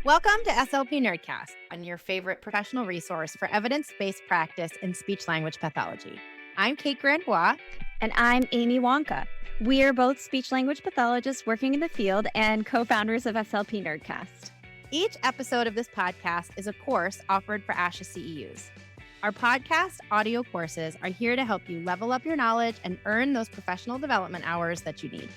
Welcome to SLP Nerdcast, on your favorite professional resource for evidence-based practice in speech-language pathology. I'm Kate Grandbois. And I'm Amy Wonka. We are both speech-language pathologists working in the field and co-founders of SLP Nerdcast. Each episode of this podcast is a course offered for ASHA CEUs. Our podcast audio courses are here to help you level up your knowledge and earn those professional development hours that you need.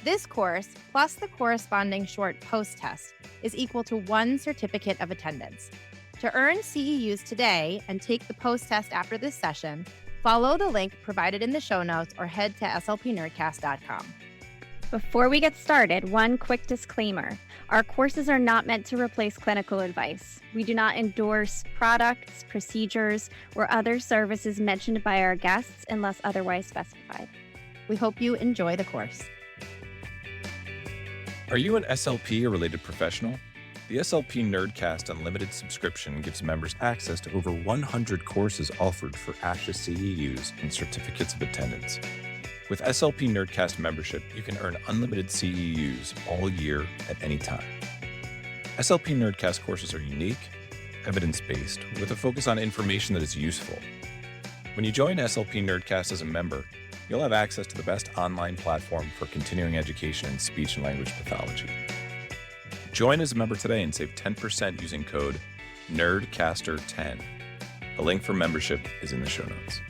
This course, plus the corresponding short post-test, is equal to 1 certificate of attendance. To earn CEUs today and take the post-test after this session, follow the link provided in the show notes or head to slpnerdcast.com. Before we get started, one quick disclaimer. Our courses are not meant to replace clinical advice. We do not endorse products, procedures, or other services mentioned by our guests unless otherwise specified. We hope you enjoy the course. Are you an SLP or related professional? The SLP Nerdcast Unlimited subscription gives members access to over 100 courses offered for ASHA CEUs and certificates of attendance. With SLP Nerdcast membership, you can earn unlimited CEUs all year at any time. SLP Nerdcast courses are unique, evidence-based, with a focus on information that is useful. When you join SLP Nerdcast as a member, you'll have access to the best online platform for continuing education in speech and language pathology. Join as a member today and save 10% using code NERDCASTER10. The link for membership is in the show notes.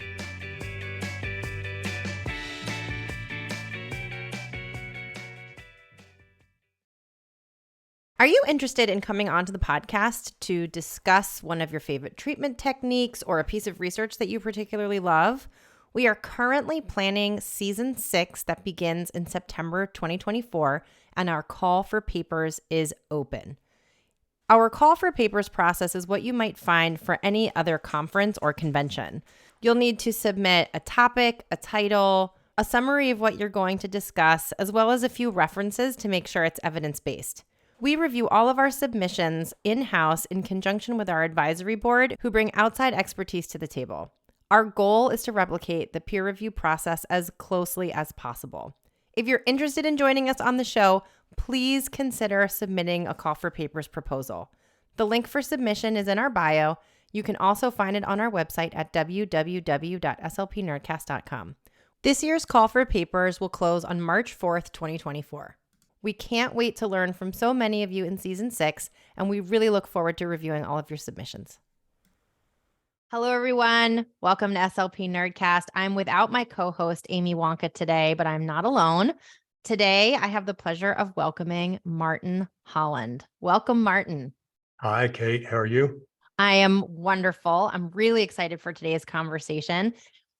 Are you interested in coming onto the podcast to discuss one of your favorite treatment techniques or a piece of research that you particularly love? We are currently planning season 6 that begins in September 2024, and our call for papers is open. Our call for papers process is what you might find for any other conference or convention. You'll need to submit a topic, a title, a summary of what you're going to discuss, as well as a few references to make sure it's evidence-based. We review all of our submissions in-house in conjunction with our advisory board, who bring outside expertise to the table. Our goal is to replicate the peer review process as closely as possible. If you're interested in joining us on the show, please consider submitting a call for papers proposal. The link for submission is in our bio. You can also find it on our website at www.slpnerdcast.com. This year's call for papers will close on March 4th, 2024. We can't wait to learn from so many of you in season 6, and we really look forward to reviewing all of your submissions. Hello, everyone. Welcome to SLP Nerdcast. I'm without my co-host, Amy Wonka, today, but I'm not alone. Today, I have the pleasure of welcoming Martin Holland. Welcome, Martin. Hi, Kate. How are you? I am wonderful. I'm really excited for today's conversation.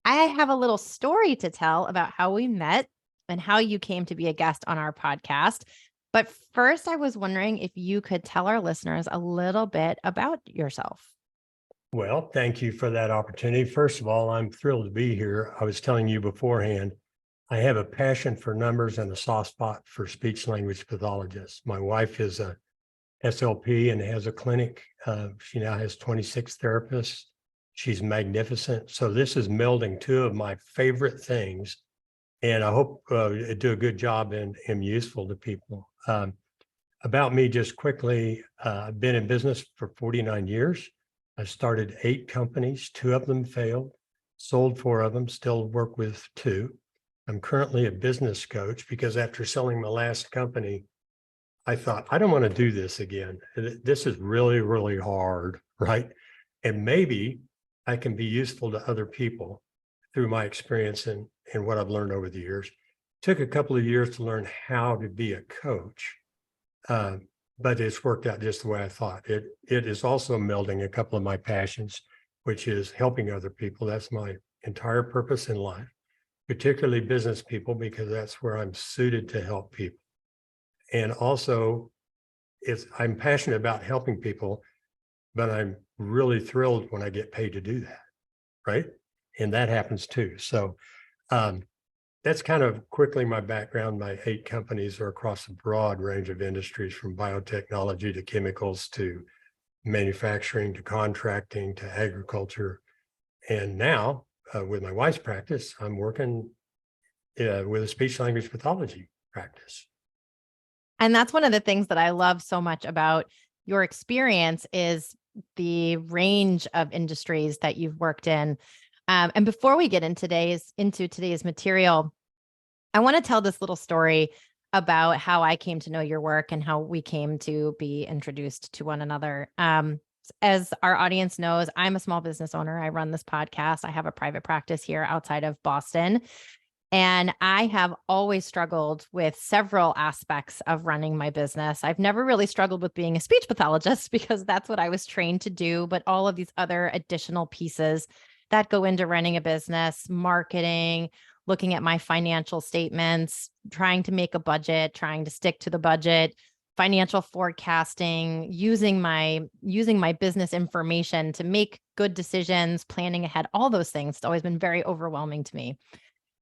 I have a little story to tell about how we met and how you came to be a guest on our podcast. But first, I was wondering if you could tell our listeners a little bit about yourself. Well, thank you for that opportunity. First of all, I'm thrilled to be here. I was telling you beforehand, I have a passion for numbers and a soft spot for speech language pathologists. My wife is a SLP and has a clinic. She now has 26 therapists. She's magnificent. So this is melding 2 of my favorite things. And I hope I do a good job and am useful to people. About me, just quickly, I've been in business for 49 years. I started 8 companies, 2 of them failed, sold 4 of them, still work with 2. I'm currently a business coach because after selling my last company, I thought, I don't want to do this again. This is really, really hard, right? And maybe I can be useful to other people through my experience and what I've learned over the years. Took a couple of years to learn how to be a coach. But it's worked out just the way I thought. It is also melding a couple of my passions, which is helping other people. That's my entire purpose in life, particularly business people, because that's where I'm suited to help people. And also, I'm passionate about helping people, but I'm really thrilled when I get paid to do that, right? And that happens too. So that's kind of quickly my background. My 8 companies are across a broad range of industries, from biotechnology to chemicals to manufacturing to contracting to agriculture. And now with my wife's practice, I'm working with a speech language pathology practice. And that's one of the things that I love so much about your experience is the range of industries that you've worked in. And before we get into today's material, I want to tell this little story about how I came to know your work and how we came to be introduced to one another. As our audience knows, I'm a small business owner. I run this podcast. I have a private practice here outside of Boston. And I have always struggled with several aspects of running my business. I've never really struggled with being a speech pathologist because that's what I was trained to do, but all of these other additional pieces that go into running a business, marketing, looking at my financial statements, trying to make a budget, trying to stick to the budget, financial forecasting, using my business information to make good decisions, planning ahead, all those things. It's always been very overwhelming to me.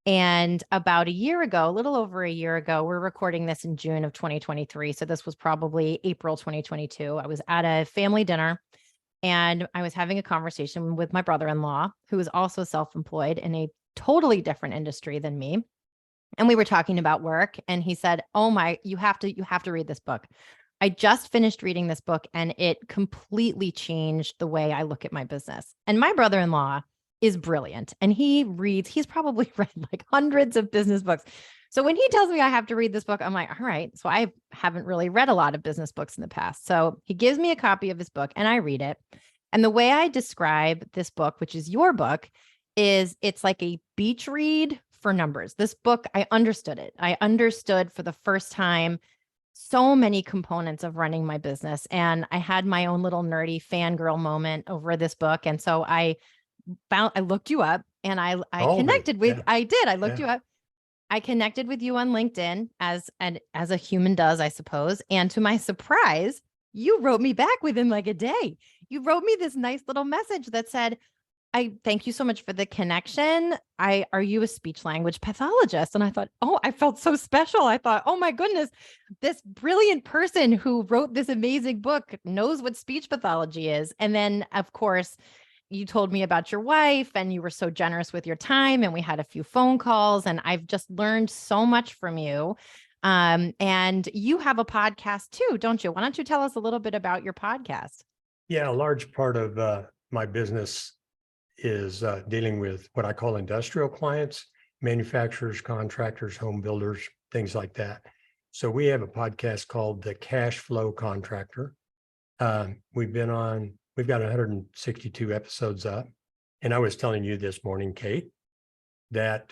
And about a year ago, a little over a year ago, we're recording this in June of 2023. So this was probably April 2022. I was at a family dinner and I was having a conversation with my brother-in-law, who is also self-employed in a totally different industry than me. And we were talking about work and he said, "Oh my, you have to read this book. I just finished reading this book and it completely changed the way I look at my business." And my brother-in-law is brilliant and he's probably read like hundreds of business books. So when he tells me I have to read this book, I'm like, all right. So I haven't really read a lot of business books in the past. So he gives me a copy of his book and I read it. And the way I describe this book, which is your book, is it's like a beach read for numbers. This book, I understood it. I understood for the first time so many components of running my business. And I had my own little nerdy fangirl moment over this book. And so I looked you up and I connected with, I looked you up. I connected with you on LinkedIn as a human does, I suppose. And to my surprise, you wrote me back within like a day. You wrote me this nice little message that said, "I thank you so much for the connection. Are you a speech language pathologist?" And I thought, oh, I felt so special. I thought, oh my goodness, this brilliant person who wrote this amazing book knows what speech pathology is. And then of course, you told me about your wife and you were so generous with your time and we had a few phone calls and I've just learned so much from you. And you have a podcast too, don't you? Why don't you tell us a little bit about your podcast? Yeah, a large part of my business is dealing with what I call industrial clients, manufacturers, contractors, home builders, things like that. So we have a podcast called The Cash Flow Contractor. We've got 162 episodes up. And I was telling you this morning, Kate, that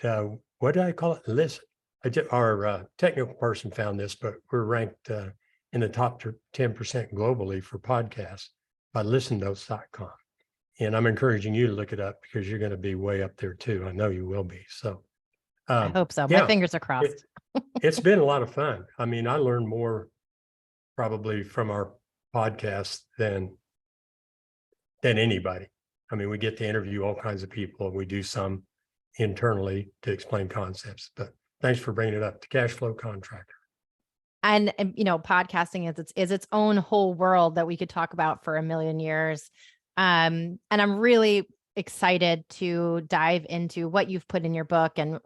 what did I call it? Listen, our technical person found this, but we're ranked in the top 10% globally for podcasts by listennotes.com. And I'm encouraging you to look it up because you're going to be way up there too. I know you will be. So I hope so. My fingers are crossed. It's been a lot of fun. I mean, I learned more probably from our podcast than anybody. I mean, we get to interview all kinds of people and we do some internally to explain concepts, but thanks for bringing it up. The Cash Flow Contractor. And podcasting is its own whole world that we could talk about for a million years. And I'm really excited to dive into what you've put in your book and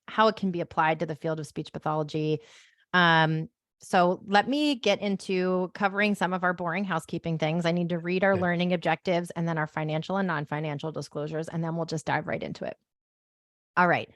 how it can be applied to the field of speech pathology. So let me get into covering some of our boring housekeeping things. I need to read our learning objectives and then our financial and non-financial disclosures, and then we'll just dive right into it. All right.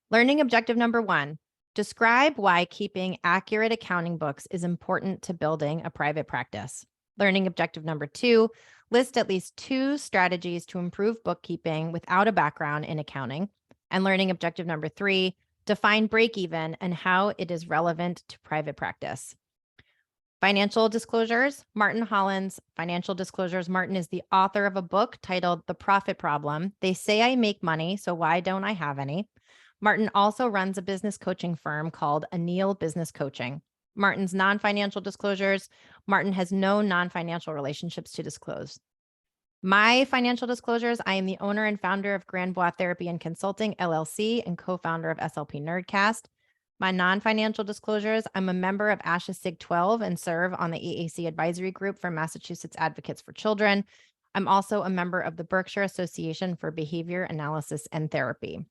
Learning objective number 1, describe why keeping accurate accounting books is important to building a private practice. Learning objective number 2, list at least 2 strategies to improve bookkeeping without a background in accounting. And learning objective number 3, define break-even and how it is relevant to private practice. Financial disclosures, Martin Holland's Financial Disclosures. Martin is the author of a book titled The Profit Problem. They say I make money, so why don't I have any? Martin also runs a business coaching firm called Anil Business Coaching. Martin's non-financial disclosures, Martin has no non-financial relationships to disclose. My financial disclosures, I am the owner and founder of Grand Bois Therapy and Consulting, LLC, and co-founder of SLP Nerdcast. My non-financial disclosures, I'm a member of ASHA SIG 12 and serve on the AAC advisory group for Massachusetts Advocates for Children. I'm also a member of the Berkshire Association for Behavior Analysis and Therapy.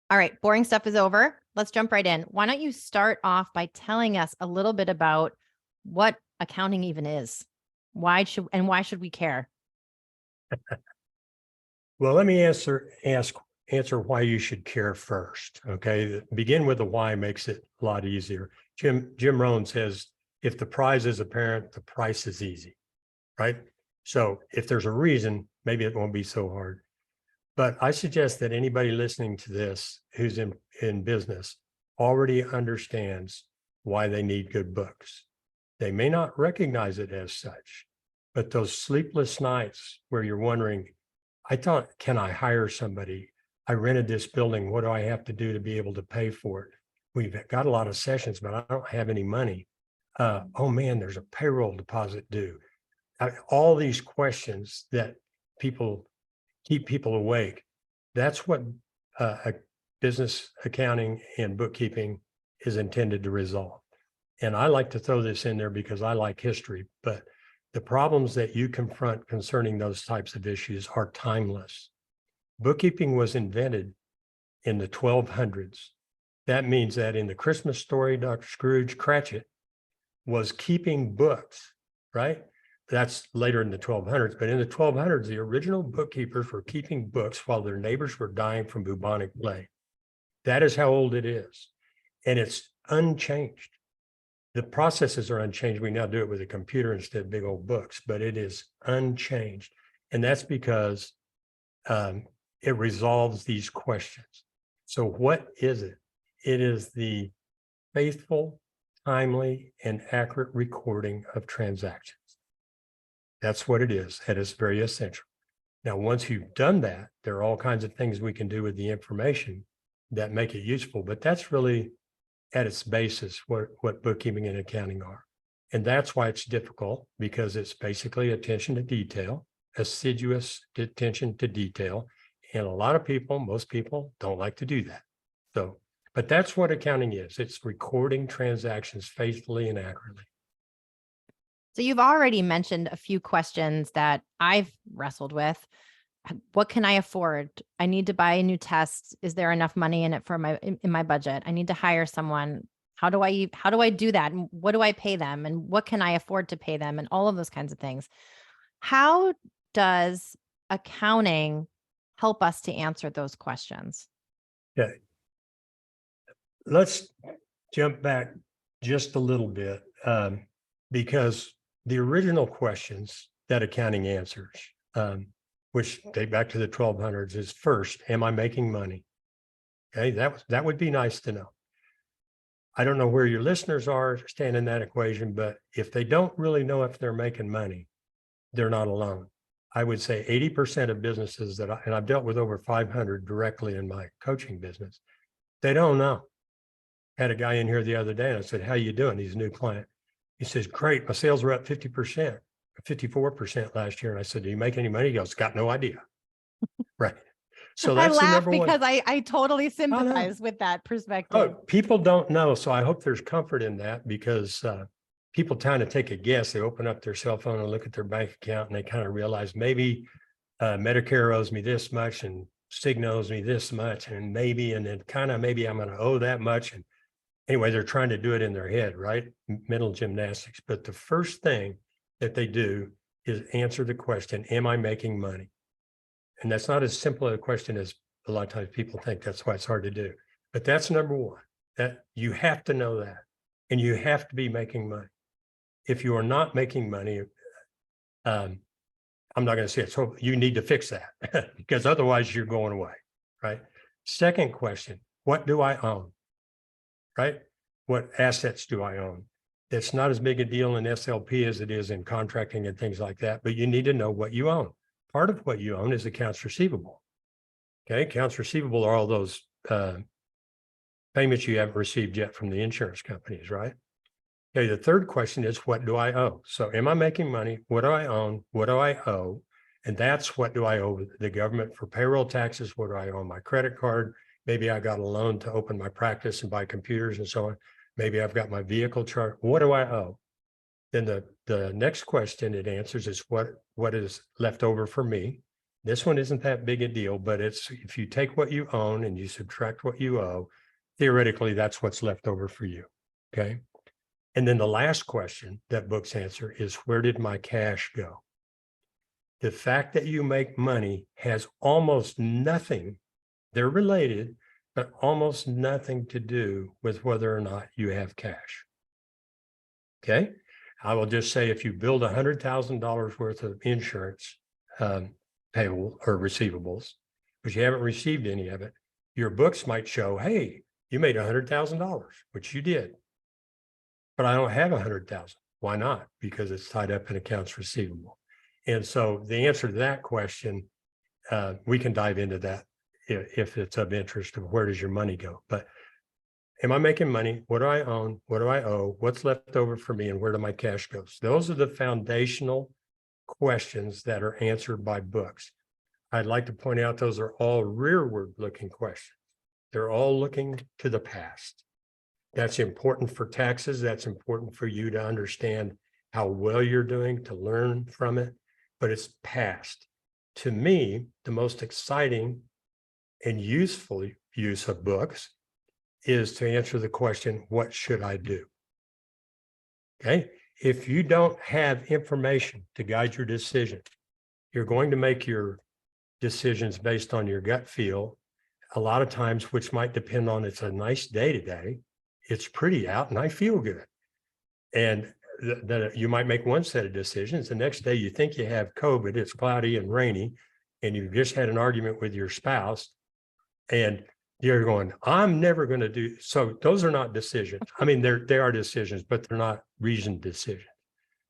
All right, boring stuff is over. Let's jump right in. Why don't you start off by telling us a little bit about what accounting even is? Why should we care? Well, let me answer why you should care first. Okay. Begin with the why makes it a lot easier. Jim Rohn says, if the prize is apparent, the price is easy, right? So if there's a reason, maybe it won't be so hard. But I suggest that anybody listening to this who's in business already understands why they need good books. They may not recognize it as such, but those sleepless nights where you're wondering, I thought, can I hire somebody? I rented this building. What do I have to do to be able to pay for it? We've got a lot of sessions, but I don't have any money. Oh man, there's a payroll deposit due. All these questions that keep people awake. That's what a business accounting and bookkeeping is intended to resolve. And I like to throw this in there because I like history, but the problems that you confront concerning those types of issues are timeless. Bookkeeping was invented in the 1200s. That means that in the Christmas story, Dr. Scrooge Cratchit was keeping books, right? That's later in the 1200s, but in the 1200s, the original bookkeepers were keeping books while their neighbors were dying from bubonic plague. That is how old it is. And it's unchanged. The processes are unchanged. We now do it with a computer instead of big old books, but it is unchanged. And that's because it resolves these questions. So what is it? It is the faithful, timely, and accurate recording of transactions. That's what it is. That is very essential. Now, once you've done that, there are all kinds of things we can do with the information that make it useful, but that's really at its basis what bookkeeping and accounting are. And that's why it's difficult, because it's basically attention to detail, assiduous attention to detail. And a lot of people, most people don't like to do that. So, but that's what accounting is. It's recording transactions faithfully and accurately. So you've already mentioned a few questions that I've wrestled with. What can I afford? I need to buy a new test. Is there enough money in it for in my budget? I need to hire someone. How do I do that? And what do I pay them? And what can I afford to pay them? And all of those kinds of things. How does accounting help us to answer those questions? Okay. Let's jump back just a little bit, because the original questions that accounting answers, which date back to the 1200s, is first, am I making money? Okay, that would be nice to know. I don't know where your listeners are stand in that equation, but if they don't really know if they're making money, they're not alone. I would say 80% of businesses and I've dealt with over 500 directly in my coaching business, they don't know. I had a guy in here the other day and I said, how you doing? He's a new client. He says, great, my sales were up 50%, 54% last year. And I said, do you make any money? He goes, got no idea. Right. So that's I laugh the number one. because I totally sympathize with that perspective. Oh, people don't know. So I hope there's comfort in that, because people kind of take a guess. They open up their cell phone and look at their bank account and they kind of realize maybe Medicare owes me this much and Cigna owes me this much, and then kind of maybe I'm going to owe that much. And anyway, they're trying to do it in their head, right? Mental gymnastics. But the first thing that they do is answer the question, am I making money? And that's not as simple a question as a lot of times people think. That's why it's hard to do. But that's number one, that you have to know that, and you have to be making money. If you are not making money, I'm not going to say it. So you need to fix that because otherwise you're going away, right? Second question, what do I own? Right? What assets do I own? That's not as big a deal in SLP as it is in contracting and things like that, but you need to know what you own. Part of what you own is accounts receivable. Okay, accounts receivable are all those payments you haven't received yet from the insurance companies, right? Okay, the third question is, what do I owe? So am I making money? What do I own? What do I owe? And that's what do I owe the government for payroll taxes? What do I owe on my credit card? Maybe I got a loan to open my practice and buy computers and so on. Maybe I've got my vehicle chart. What do I owe? Then the next question it answers is what is left over for me. This one isn't that big a deal, but it's if you take what you own and you subtract what you owe, theoretically, that's what's left over for you. Okay. And then the last question that books answer is, where did my cash go? The fact that you make money has almost nothing, they're related, but almost nothing to do with whether or not you have cash. Okay. I will just say, if you build $100,000 worth of insurance payable or receivables, but you haven't received any of it, your books might show, hey, you made $100,000, which you did. But I don't have 100,000. Why not? Because it's tied up in accounts receivable. And so the answer to that question, we can dive into that if it's of interest, of where does your money go? But am I making money? What do I own? What do I owe? What's left over for me? And where do my cash go? So those are the foundational questions that are answered by books. I'd like to point out those are all rearward looking questions. They're all looking to the past. That's important for taxes. That's important for you to understand how well you're doing, to learn from it, but it's past. To me, the most exciting and useful use of books is to answer the question, what should I do? Okay. If you don't have information to guide your decision, you're going to make your decisions based on your gut feel. A lot of times, which might depend on, it's a nice day today, it's pretty out and I feel good. And that you might make one set of decisions. The next day you think you have COVID, it's cloudy and rainy, and you've just had an argument with your spouse, and you're going, I'm never going to do. So those are not decisions. I mean, they are decisions, but they're not reasoned decisions.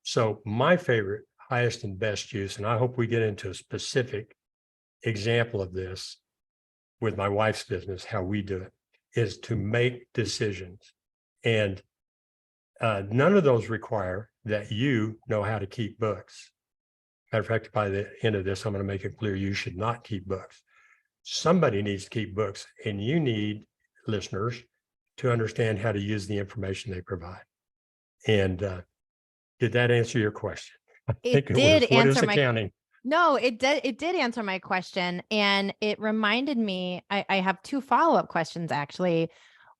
So my favorite, highest and best use, and I hope we get into a specific example of this with my wife's business, how we do it, is to make decisions. And none of those require that you know how to keep books. Matter of fact, by the end of this, I'm going to make it clear you should not keep books. Somebody needs to keep books, and you need, listeners, to understand how to use the information they provide. And did that answer your question? It did answer what is my accounting? No, it did answer my question. And it reminded me, I have two follow-up questions, actually.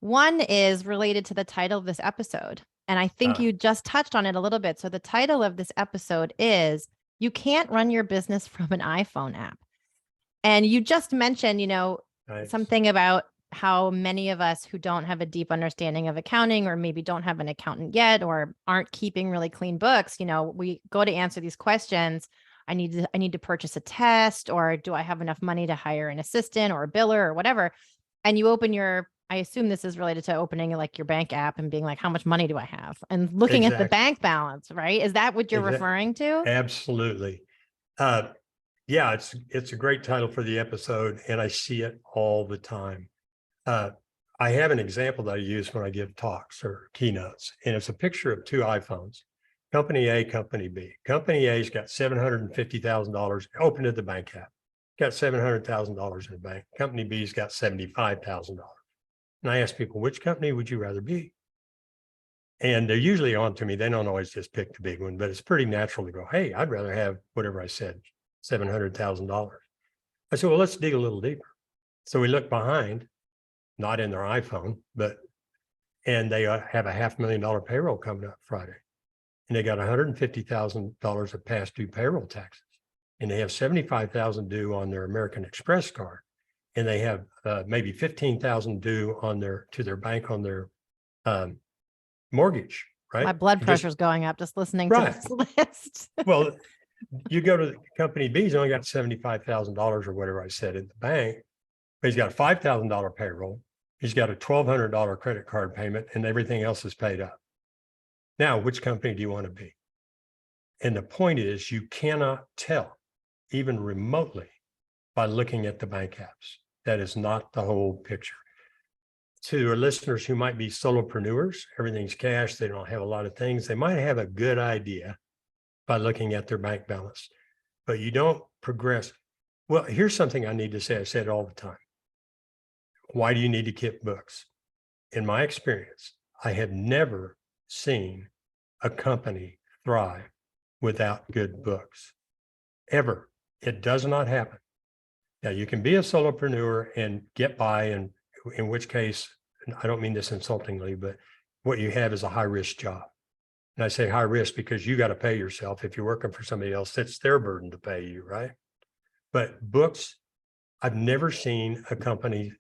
One is related to the title of this episode. And I think you just touched on it a little bit. So the title of this episode is, You Can't Run Your Business from an iPhone App. And you just mentioned, Nice. something about how many of us who don't have a deep understanding of accounting, or maybe don't have an accountant yet, or aren't keeping really clean books, we go to answer these questions. I need to purchase a test, or do I have enough money to hire an assistant or a biller or whatever? And you open I assume this is related to opening like your bank app and being like, how much money do I have? And looking at the bank balance, right? Is that what you're referring to? Absolutely. Yeah, it's a great title for the episode, and I see it all the time. I have an example that I use when I give talks or keynotes, and it's a picture of two iPhones, Company A, Company B. Company A's got $750,000 open at the bank app, got $700,000 in the bank. Company B's got $75,000. And I ask people, which company would you rather be? And they're usually on to me. They don't always just pick the big one, but it's pretty natural to go, hey, I'd rather have whatever I said, $700,000. I said, well, let's dig a little deeper. So we look behind, not in their iPhone, and they have a $500,000 payroll coming up Friday. And they got $150,000 of past due payroll taxes. And they have $75,000 due on their American Express card. And they have maybe $15,000 due to their bank on their mortgage, right? My blood pressure's going up just listening to this list. Well, you go to the Company B, he's only got $75,000 or whatever I said at the bank, but he's got a $5,000 payroll. He's got a $1,200 credit card payment, and everything else is paid up. Now, which company do you want to be? And the point is, you cannot tell, even remotely, by looking at the bank apps. That is not the whole picture. To our listeners who might be solopreneurs, everything's cash, they don't have a lot of things, they might have a good idea by looking at their bank balance, but you don't progress. Well, here's something I need to say. I say it all the time. Why do you need to keep books? In my experience, I have never seen a company thrive without good books, ever. It does not happen. Now, you can be a solopreneur and get by, and in which case, I don't mean this insultingly, but what you have is a high-risk job. And I say high risk because you got to pay yourself. If you're working for somebody else, it's their burden to pay you, right? But books, I've never seen a company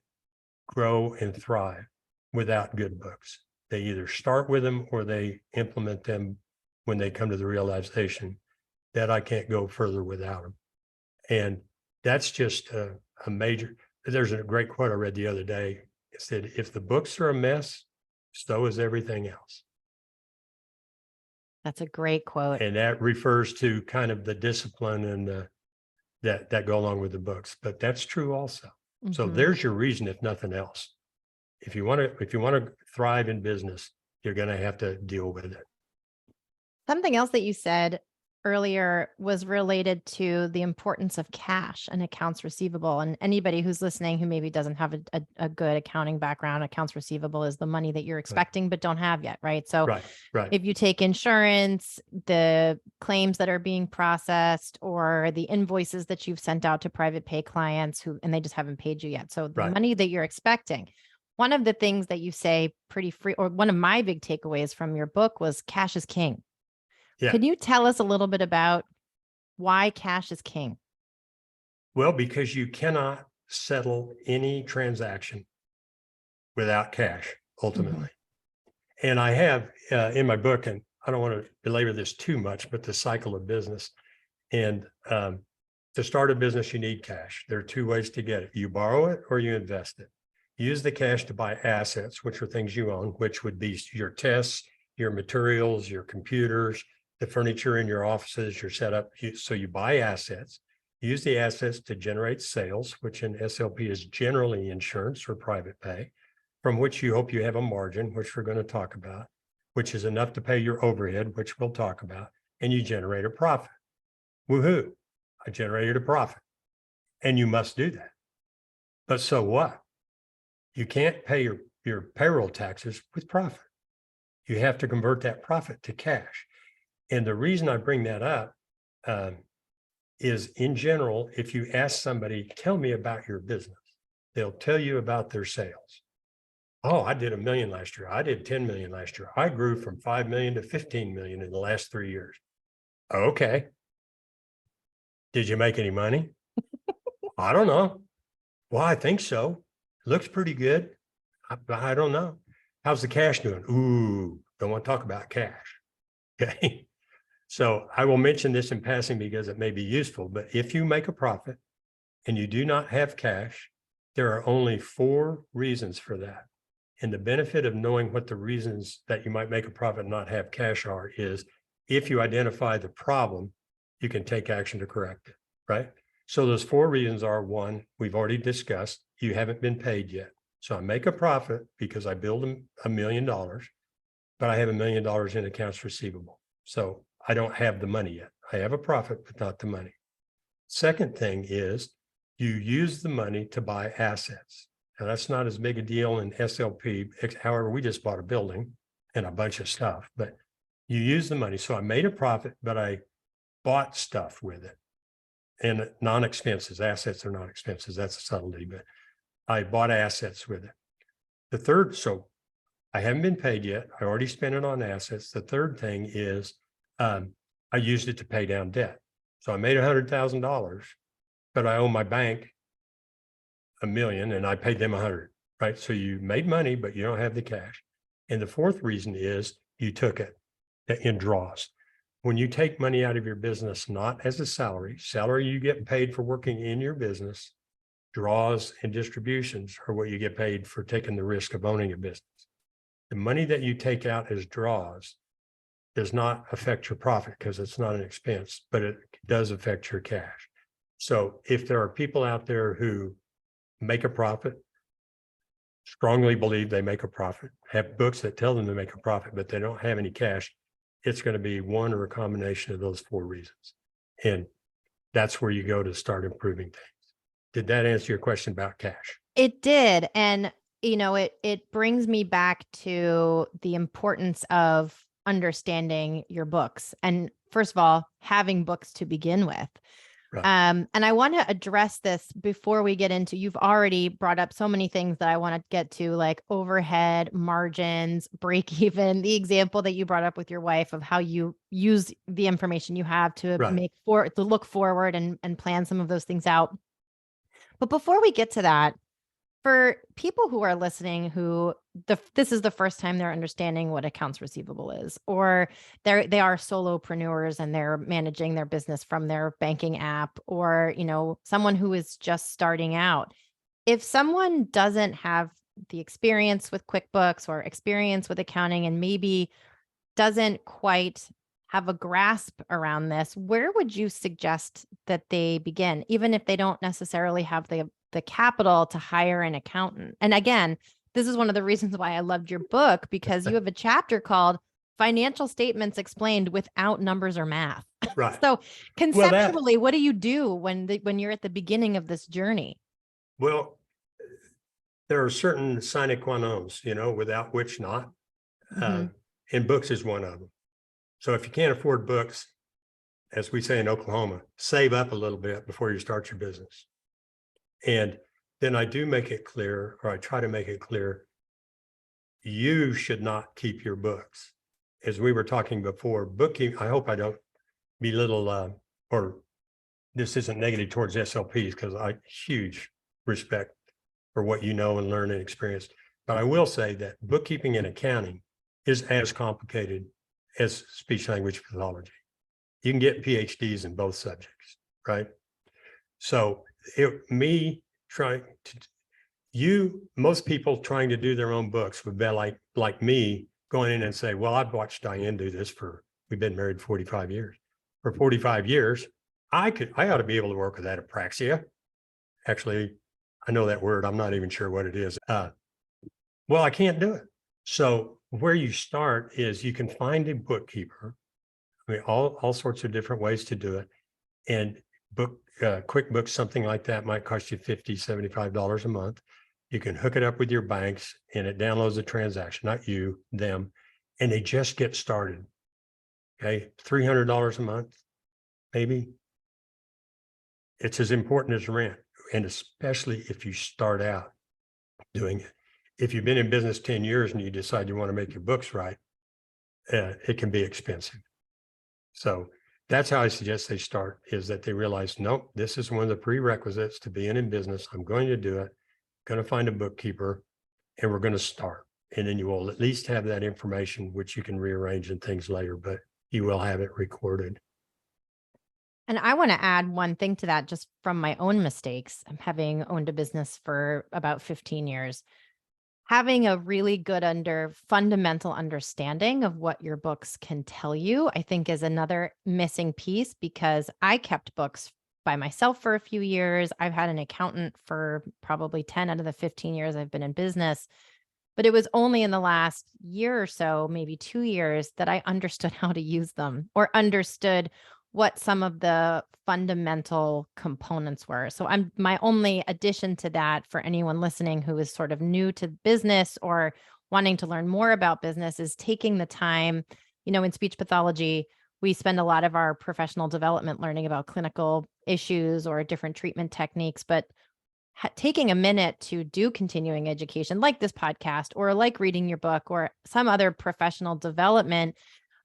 grow and thrive without good books. They either start with them or they implement them when they come to the realization that I can't go further without them. And that's just a major, there's a great quote I read the other day. It said, if the books are a mess, so is everything else. That's a great quote. And that refers to kind of the discipline and that go along with the books, but that's true also. So there's your reason, if nothing else. If you want to thrive in business, you're going to have to deal with it. Something else that you said earlier was related to the importance of cash and accounts receivable. And anybody who's listening who maybe doesn't have a good accounting background, accounts receivable is the money that you're expecting but don't have yet, right? So Right. if you take insurance, the claims that are being processed, or the invoices that you've sent out to private pay clients and they just haven't paid you yet. So the money that you're expecting. One of the things that you say pretty free, or one of my big takeaways from your book was cash is king. Yeah. Can you tell us a little bit about why cash is king? Well, because you cannot settle any transaction without cash, ultimately. And I have in my book, and I don't want to belabor this too much, but the cycle of business. And to start a business, you need cash. There are two ways to get it. You borrow it or you invest it. Use the cash to buy assets, which are things you own, which would be your tests, your materials, your computers, the furniture in your offices, your setup. So you buy assets, use the assets to generate sales, which in SLP is generally insurance or private pay, from which you hope you have a margin, which we're going to talk about, which is enough to pay your overhead, which we'll talk about, and you generate a profit. Woohoo, I generated a profit. And you must do that. But so what? You can't pay your payroll taxes with profit. You have to convert that profit to cash. And the reason I bring that up is, in general, if you ask somebody, tell me about your business, they'll tell you about their sales. Oh, I did $1 million last year. I did 10 million last year. I grew from 5 million to 15 million in the last 3 years. Okay. Did you make any money? I don't know. Well, I think so. Looks pretty good. I don't know. How's the cash doing? Ooh, don't want to talk about cash. Okay. So I will mention this in passing because it may be useful, but if you make a profit and you do not have cash, there are only 4 reasons for that. And the benefit of knowing what the reasons that you might make a profit and not have cash are is, if you identify the problem, you can take action to correct it, right? So those 4 reasons are: 1, we've already discussed, you haven't been paid yet. So I make a profit because I billed $1 million, but I have $1 million in accounts receivable. So I don't have the money yet. I have a profit, but not the money. Second thing is, you use the money to buy assets. Now, that's not as big a deal in SLP. However, we just bought a building and a bunch of stuff, but you use the money. So I made a profit, but I bought stuff with it. And non-expenses, assets are not expenses. That's a subtlety, but I bought assets with it. The third, so I haven't been paid yet. I already spent it on assets. The third thing is, I used it to pay down debt. So I made $100,000, but I owe my bank $1 million and I paid them 100, right? So you made money, but you don't have the cash. And the fourth reason is you took it in draws. When you take money out of your business, not as a salary you get paid for working in your business. Draws and distributions are what you get paid for taking the risk of owning a business. The money that you take out as draws does not affect your profit because it's not an expense, but it does affect your cash. So if there are people out there who make a profit, strongly believe they make a profit, have books that tell them to make a profit, but they don't have any cash, it's going to be one or a combination of those 4 reasons. And that's where you go to start improving things. Did that answer your question about cash? It did. And, it brings me back to the importance of understanding your books. And first of all, having books to begin with. Right. And I want to address this before we get into, you've already brought up so many things that I want to get to, like overhead, margins, break even, the example that you brought up with your wife of how you use the information you have to Right. to look forward and plan some of those things out. But before we get to that, for people who are listening, who this is the first time they're understanding what accounts receivable is, or they are solopreneurs and they're managing their business from their banking app, or someone who is just starting out. If someone doesn't have the experience with QuickBooks or experience with accounting and maybe doesn't quite have a grasp around this, where would you suggest that they begin, even if they don't necessarily have the capital to hire an accountant? And again, this is one of the reasons why I loved your book, because you have a chapter called Financial Statements Explained Without Numbers or Math. Right. So conceptually, what do you do when you're at the beginning of this journey? Well, there are certain sine qua nons, without which not. Mm-hmm. And books is one of them. So if you can't afford books, as we say in Oklahoma, save up a little bit before you start your business. And then I do make it clear, or I try to make it clear, you should not keep your books. As we were talking before, bookkeeping, I hope I don't belittle, or this isn't negative towards SLPs, because I huge respect for what you know and learn and experience. But I will say that bookkeeping and accounting is as complicated as speech language pathology. You can get PhDs in both subjects, right? So most people trying to do their own books would be like me going in and say, well, I've watched Diane do this we've been married 45 years. For 45 years, I ought to be able to work with that apraxia. Actually, I know that word. I'm not even sure what it is. Well, I can't do it. So where you start is you can find a bookkeeper. I mean, all sorts of different ways to do it. And QuickBooks, something like that might cost you $50, $75 a month. You can hook it up with your banks and it downloads the transaction, not you, them, and they just get started. Okay, $300 a month, maybe. It's as important as rent, and especially if you start out doing it. If you've been in business 10 years and you decide you want to make your books right, it can be expensive. So that's how I suggest they start, is that they realize, nope, this is one of the prerequisites to being in business. I'm going to do it, going to find a bookkeeper, and we're going to start. And then you will at least have that information, which you can rearrange and things later, but you will have it recorded. And I want to add one thing to that, just from my own mistakes. I'm having owned a business for about 15 years. Having a really good fundamental understanding of what your books can tell you, I think, is another missing piece, because I kept books by myself for a few years. I've had an accountant for probably 10 out of the 15 years I've been in business. But it was only in the last year or so, maybe 2 years, that I understood how to use them, or understood what some of the fundamental components were. So my only addition to that, for anyone listening who is sort of new to business or wanting to learn more about business, is taking the time. In speech pathology, we spend a lot of our professional development learning about clinical issues or different treatment techniques, but taking a minute to do continuing education like this podcast, or like reading your book, or some other professional development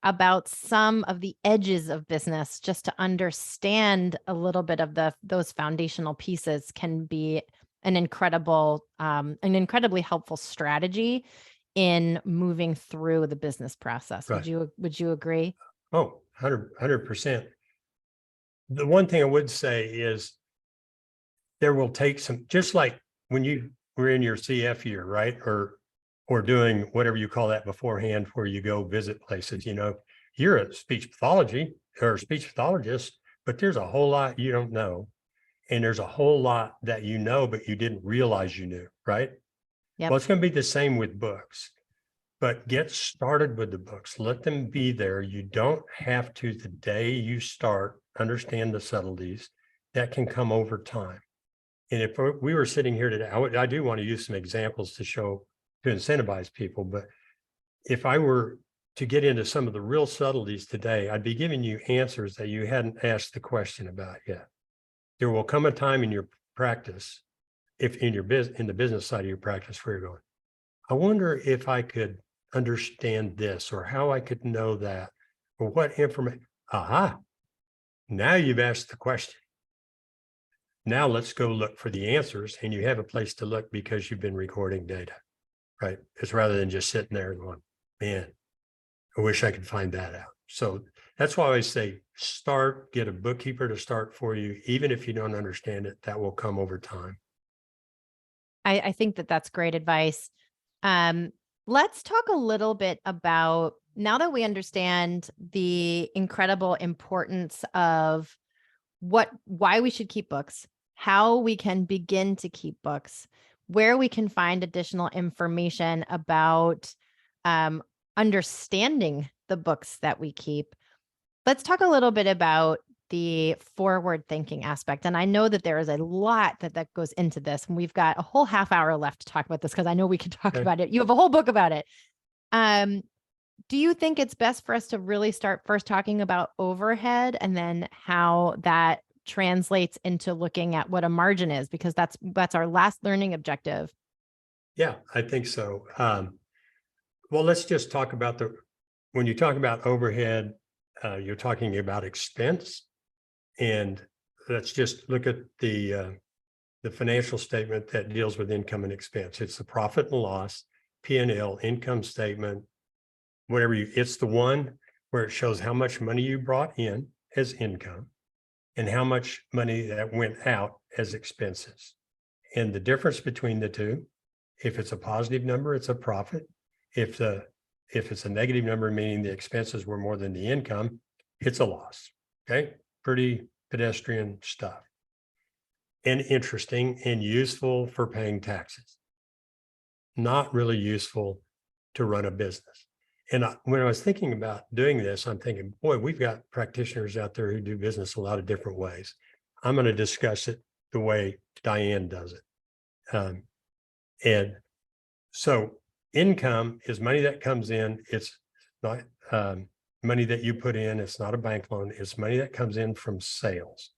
about some of the edges of business, just to understand a little bit of those foundational pieces, can be an incredibly helpful strategy in moving through the business process. Right. Would you agree? Oh, 100%. The one thing I would say is there will take some, just like when you were in your CF year, right? Or doing whatever you call that beforehand, where you go visit places, you're a speech pathology or a speech pathologist, but there's a whole lot you don't know. And there's a whole lot that you know, but you didn't realize you knew, right? Yep. Well, it's going to be the same with books, but get started with the books. Let them be there. You don't have to, the day you start, understand the subtleties that can come over time. And if we were sitting here today, I do want to use some examples to incentivize people. But if I were to get into some of the real subtleties today, I'd be giving you answers that you hadn't asked the question about yet. there will come a time in your practice, if in your in the business side of your practice, where you're going, I wonder if I could understand this, or how I could know that, or what information. Aha, now you've asked the question. Now let's go look for the answers, and you have a place to look because you've been recording data, right? It's rather than just sitting there going, man, I wish I could find that out. So that's why I say get a bookkeeper to start for you. Even if you don't understand it, that will come over time. I think that that's great advice. Let's talk a little bit about, now that we understand the incredible importance of why we should keep books, how we can begin to keep books, where we can find additional information about understanding the books that we keep. Let's talk a little bit about the forward thinking aspect. And I know that there is a lot that goes into this. And we've got a whole half hour left to talk about this, because I know we could talk about it. You have a whole book about it. Do you think it's best for us to really start first talking about overhead, and then how that translates into looking at what a margin is? Because that's our last learning objective. Yeah, I think so. Well, let's just talk about when you talk about overhead, you're talking about expense. And let's just look at the financial statement that deals with income and expense. It's the profit and loss, P&L, income statement, whatever it's the one where it shows how much money you brought in as income and how much money that went out as expenses. And the difference between the two, if it's a positive number, it's a profit. If it's a negative number, meaning the expenses were more than the income, it's a loss. Okay. Pretty pedestrian stuff, and interesting and useful for paying taxes. Not really useful to run a business. And when I was thinking about doing this, I'm thinking, boy, we've got practitioners out there who do business a lot of different ways. I'm going to discuss it the way Diane does it. And so income is money that comes in. It's not money that you put in. It's not a bank loan. It's money that comes in from sales.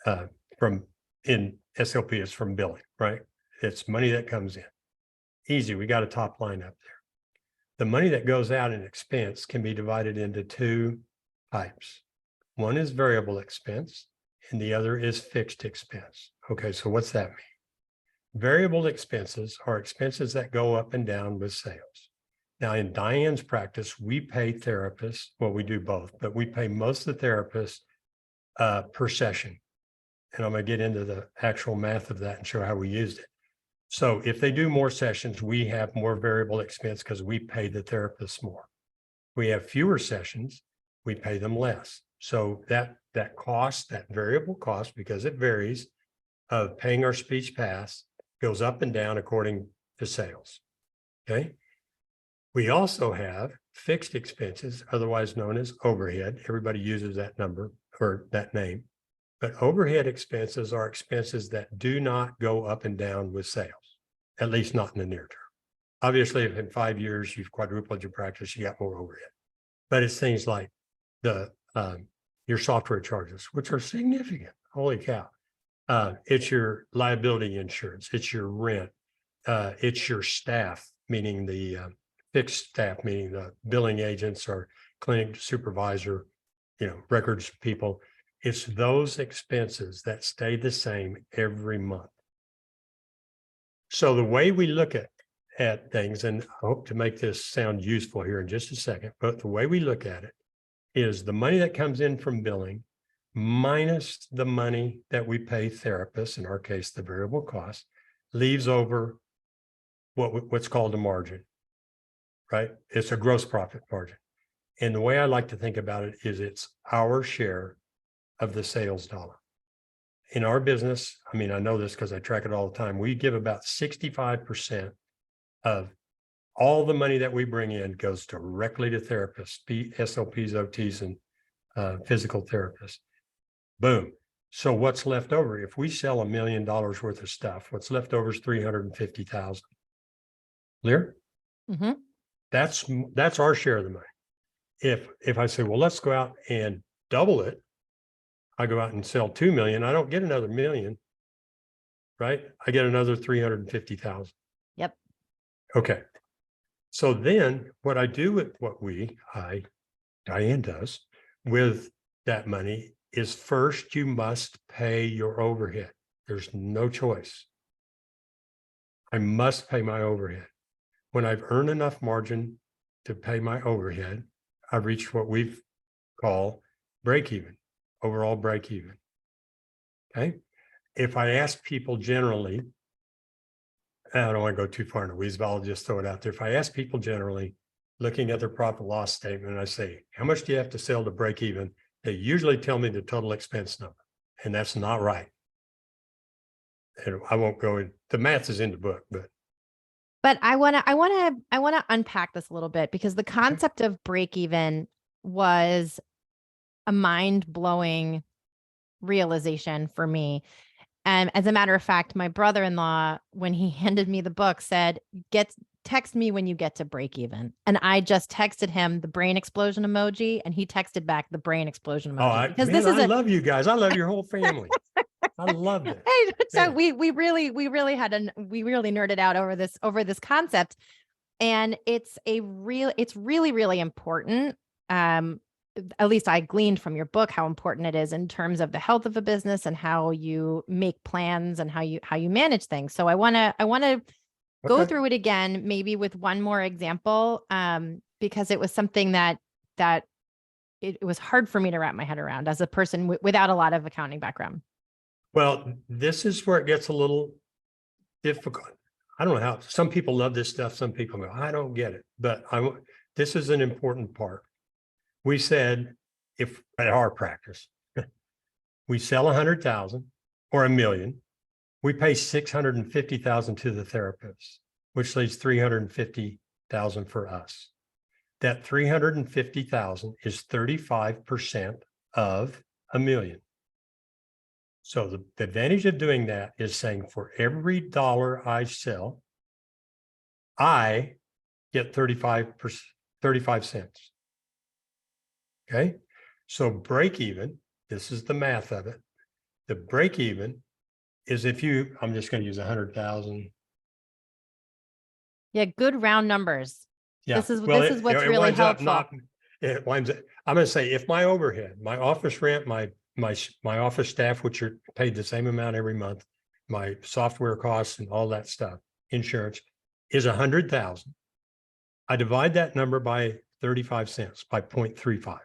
In SLP, it's from billing, right? It's money that comes in. Easy. We got a top line up there. The money that goes out in expense can be divided into two types. One is variable expense, and the other is fixed expense. Okay, so what's that mean? Variable expenses are expenses that go up and down with sales. Now, in Diane's practice, we pay therapists, well, we do both, but we pay most of the therapists per session. And I'm going to get into the actual math of that and show how we used it. So if they do more sessions, we have more variable expense because we pay the therapists more. We have fewer sessions, we pay them less. So that cost, that variable cost, because it varies, of paying our speech paths goes up and down according to sales. Okay. We also have fixed expenses, otherwise known as overhead. Everybody uses that number or that name. But overhead expenses are expenses that do not go up and down with sales, at least not in the near term. Obviously, if in 5 years you've quadrupled your practice, you got more overhead. But it's things like your software charges, which are significant. Holy cow. It's your liability insurance. It's your rent. It's your staff, meaning the fixed staff, meaning the billing agents or clinic supervisor, records people. It's those expenses that stay the same every month. So the way we look at things, and I hope to make this sound useful here in just a second, but the way we look at it is the money that comes in from billing minus the money that we pay therapists, in our case, the variable cost, leaves over what's called a margin, right? It's a gross profit margin. And the way I like to think about it is it's our share of the sales dollar. In our business, I know this because I track it all the time, we give about 65% of all the money that we bring in goes directly to therapists, SLPs, OTs, and physical therapists. Boom. So what's left over? If we sell $1 million worth of stuff, what's left over is $350,000. Clear? Mm-hmm. That's our share of the money. If I say, well, let's go out and double it, I go out and sell 2 million, I don't get another million, right? I get another 350,000. Yep. Okay. So then what I do with Diane does with that money is first you must pay your overhead. There's no choice. I must pay my overhead. When I've earned enough margin to pay my overhead, I've reached what we call break even, overall break even. Okay. If I ask people generally, I don't want to go too far in the weeds, but I'll just throw it out there. If I ask people generally, looking at their profit loss statement, I say, how much do you have to sell to break even? They usually tell me the total expense number, and that's not right. And I won't go in, the math is in the book, But I want to unpack this a little bit, because the concept of break even was a mind-blowing realization for me. And as a matter of fact, my brother-in-law, when he handed me the book, said, text me when you get to break even. And I just texted him the brain explosion emoji, and he texted back the brain explosion emoji. because man, I love you guys. I love your whole family. I love it. Hey, so Man. we really nerded out over this concept. And it's really, really important. At least I gleaned from your book how important it is in terms of the health of a business and how you make plans and how you manage things. So I want to go through it again, maybe with one more example, because it was something that it was hard for me to wrap my head around as a person without a lot of accounting background. Well, this is where it gets a little difficult. I don't know how some people love this stuff. Some people go, I don't get it, but this is an important part. We said, if at our practice, we sell 100,000 or 1 million, we pay 650,000 to the therapist, which leaves 350,000 for us. That 350,000 is 35% of 1 million. So the advantage of doing that is saying for every dollar I sell, I get 35 cents. Okay. So break even, this is the math of it. The break even is I'm just going to use 100,000. Yeah. Good round numbers. Yeah. This is what's really helpful. It winds up, I'm going to say if my overhead, my office rent, my office staff, which are paid the same amount every month, my software costs and all that stuff, insurance is 100,000. I divide that number by 35 cents, by 0.35.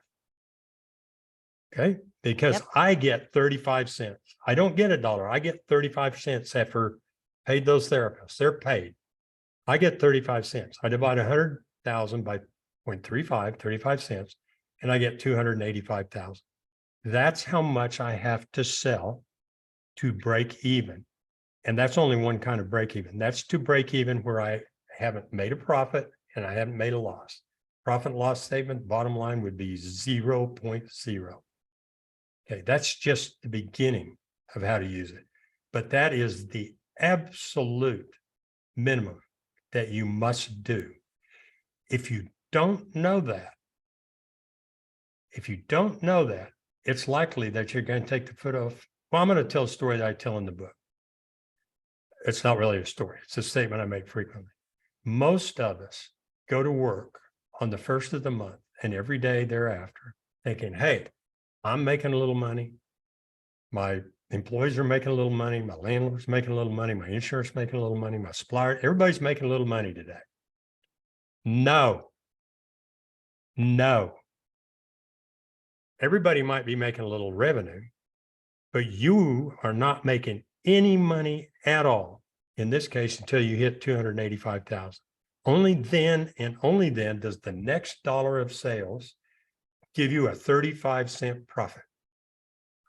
Okay, because I get 35 cents. I don't get $1. I get 35 cents after paid those therapists. They're paid. I get 35 cents. I divide 100,000 by 0.35, 35 cents, and I get 285,000. That's how much I have to sell to break even. And that's only one kind of break even. That's to break even where I haven't made a profit and I haven't made a loss. Profit and loss statement, bottom line would be 0.0. Okay, that's just the beginning of how to use it. But that is the absolute minimum that you must do. If you don't know that, it's likely that you're going to take the foot off. Well, I'm going to tell a story that I tell in the book. It's not really a story. It's a statement I make frequently. Most of us go to work on the first of the month and every day thereafter thinking, hey, I'm making a little money. My employees are making a little money. My landlord's making a little money. My insurance making a little money. My supplier, everybody's making a little money today. No. Everybody might be making a little revenue, but you are not making any money at all. In this case, until you hit 285,000. Only then and only then does the next dollar of sales give you a 35-cent profit.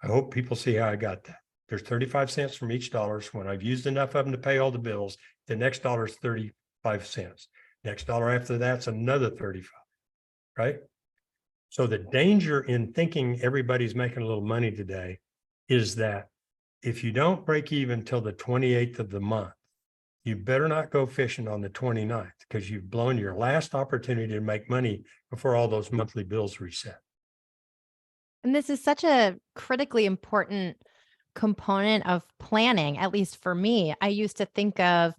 I hope people see how I got that. There's 35 cents from each dollar. So when I've used enough of them to pay all the bills, the next dollar is 35 cents. Next dollar after that's another 35, right? So the danger in thinking everybody's making a little money today is that if you don't break even till the 28th of the month, you better not go fishing on the 29th because you've blown your last opportunity to make money before all those monthly bills reset. And this is such a critically important component of planning, at least for me. I used to think of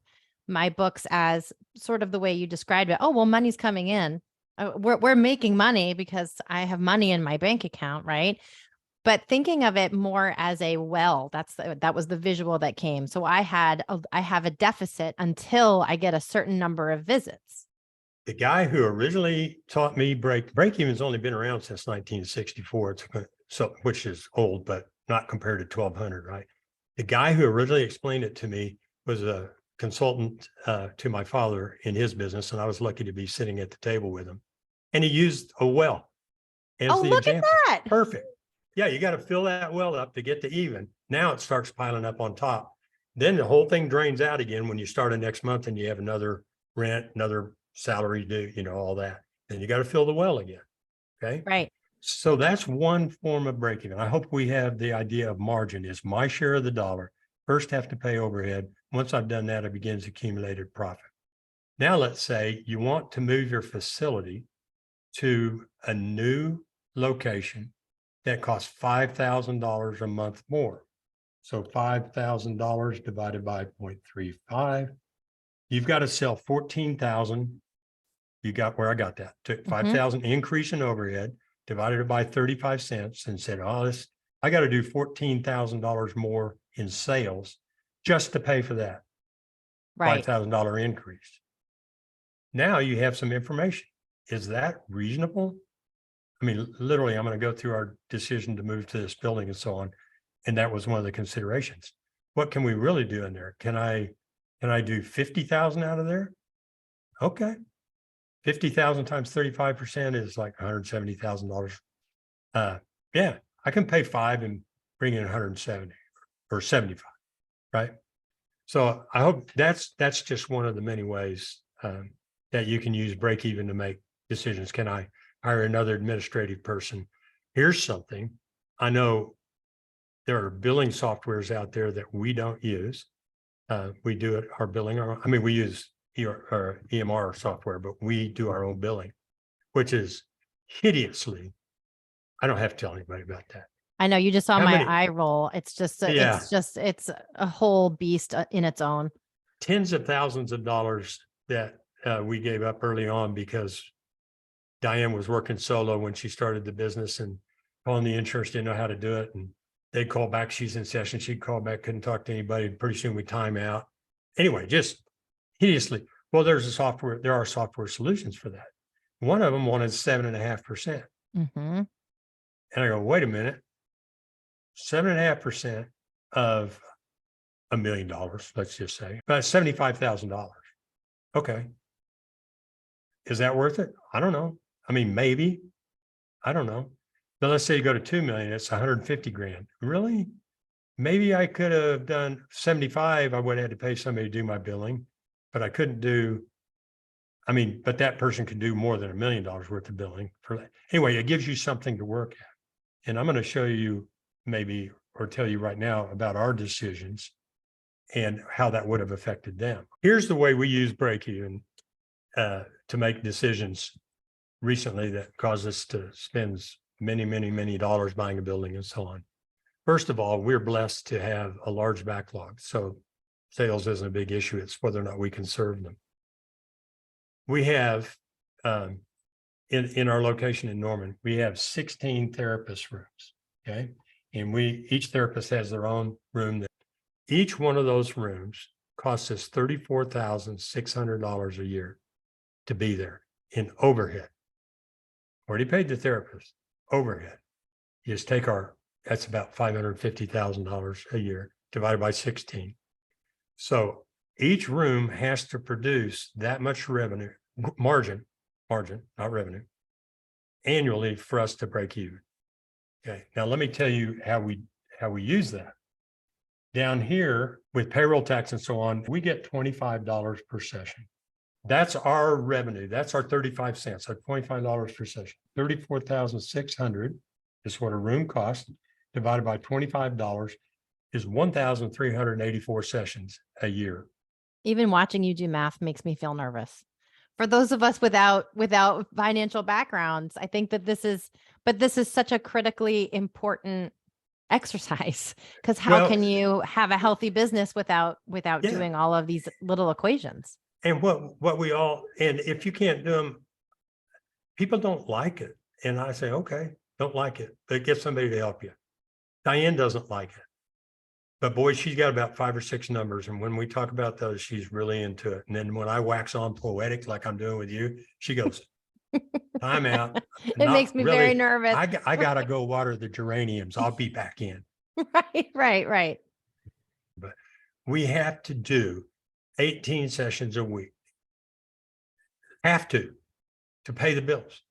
my books as sort of the way you described it. Oh, well, money's coming in. We're making money because I have money in my bank account, right? But thinking of it more as a well, that was the visual that came. So I have a deficit until I get a certain number of visits. The guy who originally taught me break-even's only been around since 1964. So, which is old, but not compared to 1200, right? The guy who originally explained it to me was a consultant to my father in his business, and I was lucky to be sitting at the table with him. And he used a well as the Look example. at that. Perfect. Yeah, you got to fill that well up to get to even. Now it starts piling up on top. Then the whole thing drains out again when you start next month and you have another rent, another salary due, all that. Then you got to fill the well again. Okay. Right. So that's one form of break even. I hope we have the idea of margin is my share of the dollar. First have to pay overhead. Once I've done that, it begins accumulated profit. Now let's say you want to move your facility to a new location that costs $5,000 a month more. So $5,000 divided by 0.35. You've got to sell 14,000. You got where I got that. Took 5,000 increase in overhead, divided it by 35 cents and said, I got to do $14,000 more in sales just to pay for that Right. $5,000 increase. Now you have some information. Is that reasonable? I mean, literally, I'm going to go through our decision to move to this building and so on. And that was one of the considerations. What can we really do in there? Can I do 50,000 out of there? Okay. 50,000 times 35% is like $170,000. Yeah, I can pay 5 and bring in 170 or 75, right? So I hope that's just one of the many ways that you can use break even to make decisions. Can I hire another administrative person? Here's something. I know there are billing softwares out there that we don't use. We do it, our billing. We use EMR software, but we do our own billing, which is hideously, I don't have to tell anybody about that. I know, you just saw my eye roll. It's just, it's a whole beast in its own. Tens of thousands of dollars that we gave up early on because Diane was working solo when she started the business and calling the insurance, didn't know how to do it. And they'd call back, she's in session, she'd call back, couldn't talk to anybody. Pretty soon we time out. Anyway, just hideously. Well, there are software solutions for that. One of them wanted 7.5%. And I go, wait a minute, 7.5% of $1 million, let's just say, about $75,000. Okay. Is that worth it? I don't know. Maybe. I don't know. But let's say you go to 2 million, it's 150 grand. Really? Maybe I could have done 75. I would have had to pay somebody to do my billing, but I couldn't do, but that person could do more than $1 million worth of billing for that. Anyway, it gives you something to work at. And I'm going to show you or tell you right now about our decisions and how that would have affected them. Here's the way we use break even to make decisions recently that caused us to spend many, many, many dollars buying a building and so on. First of all, we're blessed to have a large backlog. So sales isn't a big issue. It's whether or not we can serve them. We have, in our location in Norman, we have 16 therapist rooms, okay? And each therapist has their own room. Each one of those rooms costs us $34,600 a year to be there in overhead. Already paid the therapist, overhead. You just take that's about $550,000 a year divided by 16. So each room has to produce that much margin, not revenue, annually for us to break even. Okay. Now let me tell you how we use that. Down here with payroll tax and so on, we get $25 per session. That's our revenue. That's our 35 cents, so $25 per session. 34,600 is what a room costs, divided by $25 is 1,384 sessions a year. Even watching you do math makes me feel nervous. for those of us without financial backgrounds, I think that this is such a critically important exercise, because how can you have a healthy business without doing all of these little equations? And what we all, and if you can't do them, people don't like it. And I say, okay, don't like it, but get somebody to help you. Diane doesn't like it, but boy, she's got about 5 or 6 numbers. And when we talk about those, she's really into it. And then when I wax on poetic, like I'm doing with you, she goes, time out. It makes me very nervous. I got to go water the geraniums. I'll be back in. Right. But we have to do 18 sessions a week. Have to pay the bills.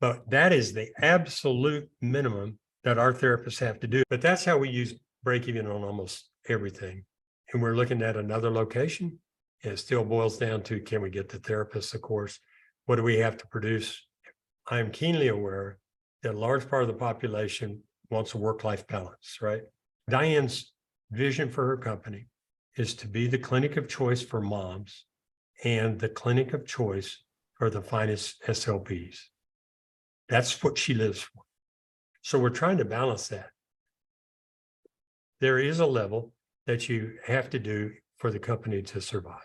But that is the absolute minimum that our therapists have to do. But that's how we use break even on almost everything. And we're looking at another location. And it still boils down to, can we get the therapists, of course? What do we have to produce? I'm keenly aware that a large part of the population wants a work-life balance, right? Diane's vision for her company is to be the clinic of choice for moms and the clinic of choice for the finest SLPs. That's what she lives for. So we're trying to balance that. There is a level that you have to do for the company to survive.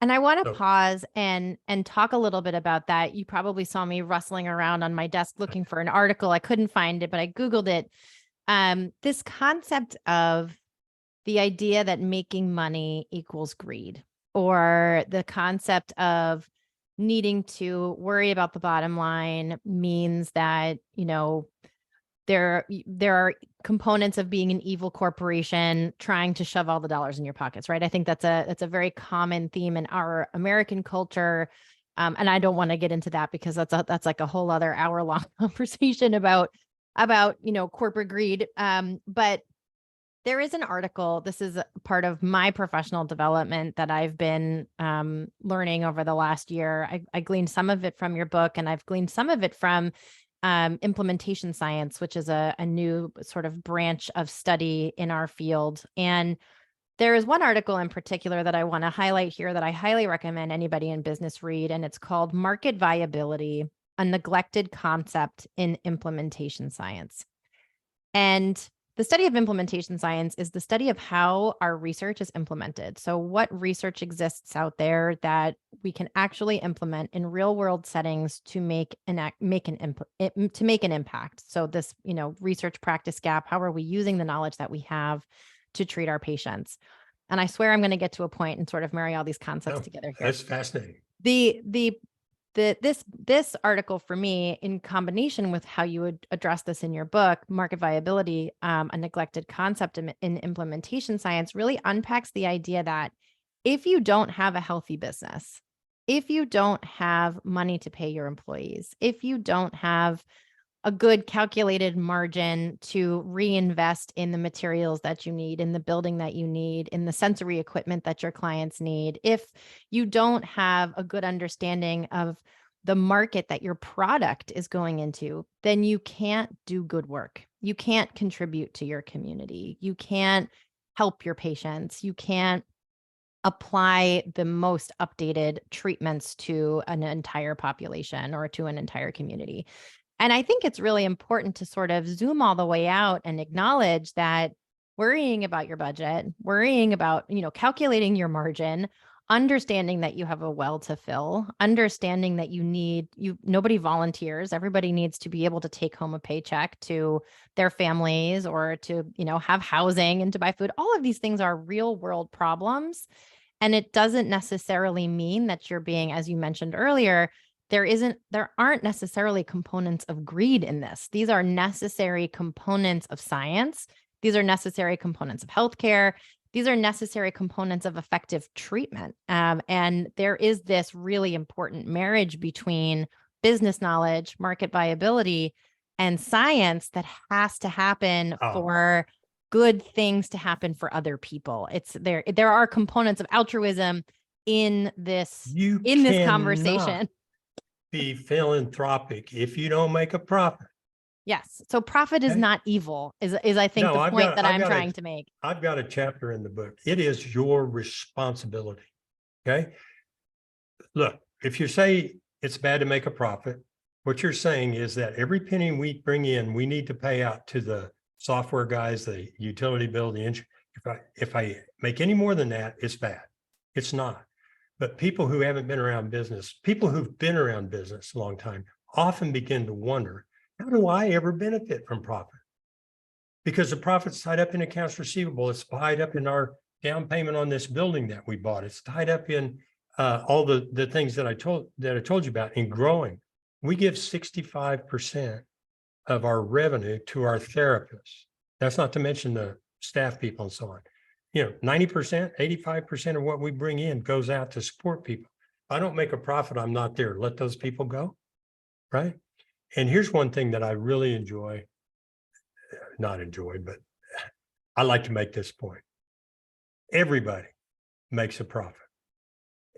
And I want to pause and talk a little bit about that. You probably saw me rustling around on my desk looking for an article. I couldn't find it, but I Googled it. This concept of the idea that making money equals greed, or the concept of needing to worry about the bottom line means that, there are components of being an evil corporation trying to shove all the dollars in your pockets, right? I think that's a very common theme in our American culture. And I don't want to get into that because that's like a whole other hour-long conversation about corporate greed. But there is an article. This is part of my professional development that I've been learning over the last year. I gleaned some of it from your book, and I've gleaned some of it from implementation science, which is a new sort of branch of study in our field. And there is one article in particular that I want to highlight here that I highly recommend anybody in business read, and it's called Market Viability, a Neglected Concept in Implementation Science. And the study of implementation science is the study of how our research is implemented. So what research exists out there that we can actually implement in real world settings to make an impact. So this, research practice gap, how are we using the knowledge that we have to treat our patients? And I swear I'm going to get to a point and sort of marry all these concepts together here. That's fascinating. This article for me, in combination with how you would address this in your book, Market Viability, a Neglected Concept in Implementation Science, really unpacks the idea that if you don't have a healthy business, if you don't have money to pay your employees, if you don't have a good calculated margin to reinvest in the materials that you need, in the building that you need, in the sensory equipment that your clients need, if you don't have a good understanding of the market that your product is going into, then you can't do good work. You can't contribute to your community. You can't help your patients. You can't apply the most updated treatments to an entire population or to an entire community. And I think it's really important to sort of zoom all the way out and acknowledge that worrying about your budget, worrying about, calculating your margin, understanding that you have a well to fill, understanding that nobody volunteers. Everybody needs to be able to take home a paycheck to their families or to, have housing and to buy food. All of these things are real world problems. And it doesn't necessarily mean that you're being, as you mentioned earlier, there aren't necessarily components of greed in this. These are necessary components of science. These are necessary components of healthcare. These are necessary components of effective treatment. And there is this really important marriage between business knowledge, market viability, and science that has to happen for good things to happen for other people. There are components of altruism in this conversation. Be philanthropic if you don't make a profit. Yes. So profit is not evil, is I think the point that I'm trying to make. I've got a chapter in the book. It is your responsibility. Okay. Look, if you say it's bad to make a profit, what you're saying is that every penny we bring in, we need to pay out to the software guys, the utility bill, the engine. If I make any more than that, it's bad. It's not. But people who haven't been around business, people who've been around business a long time, often begin to wonder, how do I ever benefit from profit? Because the profit's tied up in accounts receivable. It's tied up in our down payment on this building that we bought. It's tied up in all the things that I told you about in growing. We give 65% of our revenue to our therapists. That's not to mention the staff people and so on. 90%, 85% of what we bring in goes out to support people. If I don't make a profit, I'm not there. Let those people go, right? And here's one thing that I really but I like to make this point. Everybody makes a profit.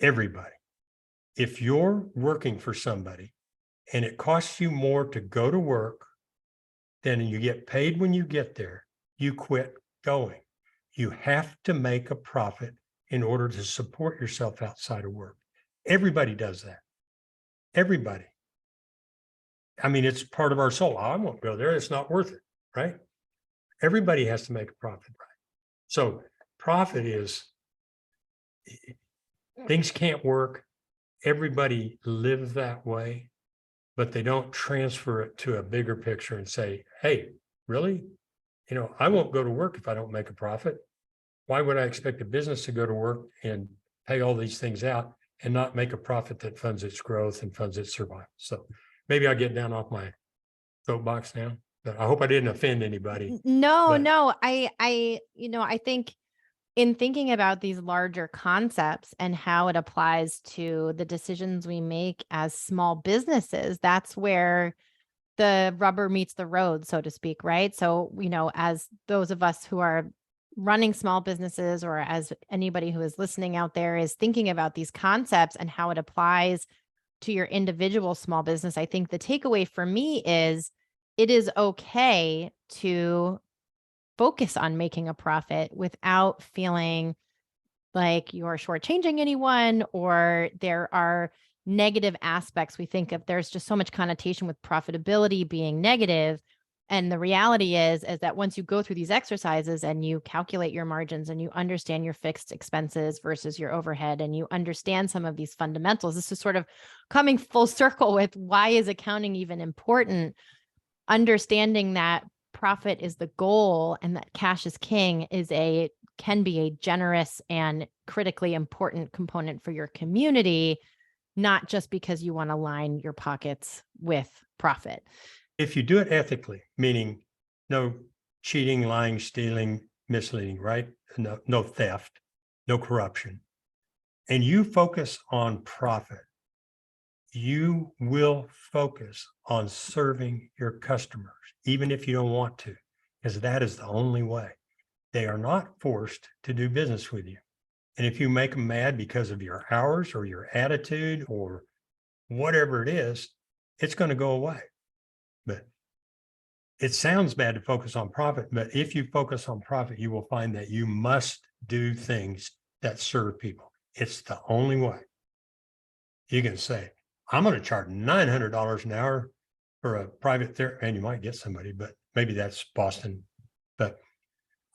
Everybody. If you're working for somebody and it costs you more to go to work than you get paid when you get there, you quit going. You have to make a profit in order to support yourself outside of work. Everybody does that. Everybody. I mean, it's part of our soul. I won't go there. It's not worth it, right? Everybody has to make a profit, right? So profit is, things can't work. Everybody lives that way, but they don't transfer it to a bigger picture and say, hey, really? I won't go to work if I don't make a profit. Why would I expect a business to go to work and pay all these things out and not make a profit that funds its growth and funds its survival? So maybe I'll get down off my soapbox now, but I hope I didn't offend anybody. No. I think in thinking about these larger concepts and how it applies to the decisions we make as small businesses, that's where the rubber meets the road, so to speak, right? So, as those of us who are running small businesses, or as anybody who is listening out there is thinking about these concepts and how it applies to your individual small business, I think the takeaway for me is it is okay to focus on making a profit without feeling like you're shortchanging anyone, or there are negative aspects. We think of, there's just so much connotation with profitability being negative. And the reality is that once you go through these exercises and you calculate your margins and you understand your fixed expenses versus your overhead, and you understand some of these fundamentals, this is sort of coming full circle with why is accounting even important? Understanding that profit is the goal and that cash is king can be a generous and critically important component for your community, not just because you want to line your pockets with profit. If you do it ethically, meaning no cheating, lying, stealing, misleading, right? No theft, no corruption, and you focus on profit, you will focus on serving your customers, even if you don't want to, because that is the only way. They are not forced to do business with you. And if you make them mad because of your hours or your attitude or whatever it is, it's going to go away. But it sounds bad to focus on profit, but if you focus on profit, you will find that you must do things that serve people. It's the only way. You can say, I'm going to charge $900 an hour for a private therapy, and you might get somebody, but maybe that's Boston. But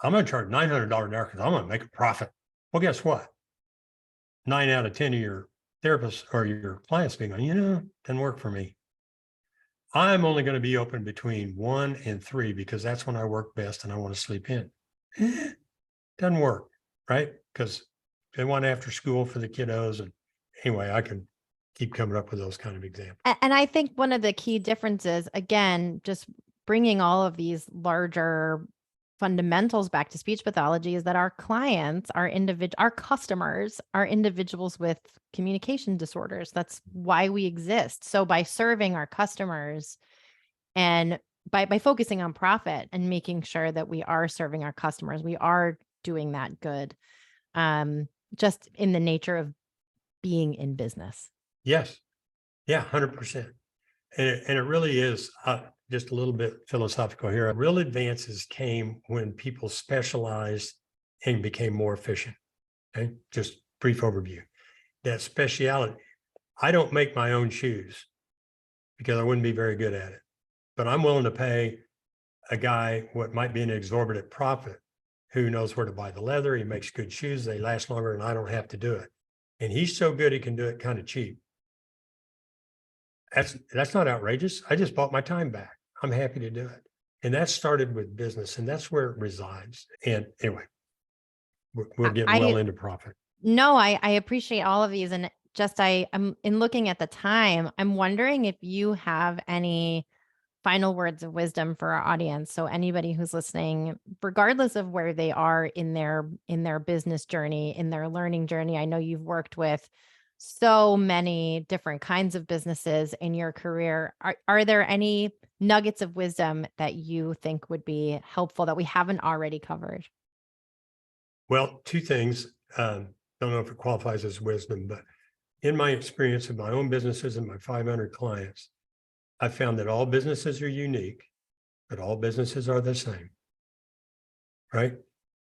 I'm going to charge $900 an hour because I'm going to make a profit. Well, guess what? 9 out of 10 of your therapists or your clients being going, doesn't work for me. I'm only going to be open between 1 and 3 because that's when I work best and I want to sleep in. Doesn't work, right? Because they want after school for the kiddos. And anyway, I can keep coming up with those kind of examples. And I think one of the key differences, again, just bringing all of these larger fundamentals back to speech pathology, is that our clients, our customers are individuals with communication disorders. That's why we exist. So by serving our customers and by focusing on profit and making sure that we are serving our customers, we are doing that good, just in the nature of being in business. Yes. Yeah, 100%. And it really is just a little bit philosophical here. Real advances came when people specialized and became more efficient. Okay, just brief overview. That speciality, I don't make my own shoes because I wouldn't be very good at it, but I'm willing to pay a guy what might be an exorbitant profit who knows where to buy the leather. He makes good shoes. They last longer and I don't have to do it. And he's so good, he can do it kind of cheap. That's not outrageous. I just bought my time back. I'm happy to do it. And that started with business, and that's where it resides. And anyway, we're getting well into profit. No, I appreciate all of these. And just I'm in looking at the time, I'm wondering if you have any final words of wisdom for our audience. So anybody who's listening, regardless of where they are in their business journey, in their learning journey, I know you've worked with so many different kinds of businesses in your career. Are there any nuggets of wisdom that you think would be helpful that we haven't already covered? Well, two things. Don't know if it qualifies as wisdom, but in my experience of my own businesses and my 500 clients, I found that all businesses are unique, but all businesses are the same, right?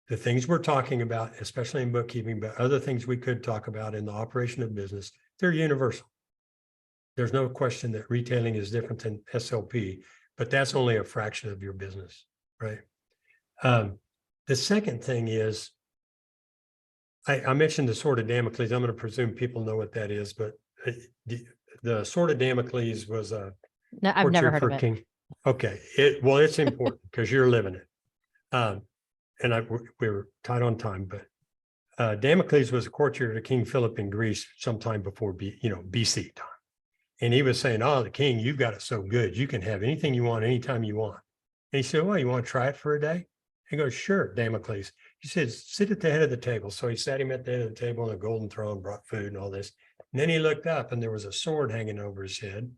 The things we're talking about, especially in bookkeeping, but other things we could talk about in the operation of business, they're universal. There's no question that retailing is different than SLP, but that's only a fraction of your business, right? The second thing is, I mentioned the sword of Damocles. I'm going to presume people know what that is, but the sword of Damocles was a No, I've never heard of it. king. Okay, it's important because you're living it. And we were tight on time, but Damocles was a courtier to King Philip in Greece sometime before BC time. And he was saying, "Oh, the king, you've got it so good. You can have anything you want, anytime you want." And he said, "Well, you want to try it for a day?" He goes, "Sure, Damocles." He said, "Sit at the head of the table." So he sat him at the head of the table on a golden throne, brought food and all this. And then he looked up and there was a sword hanging over his head,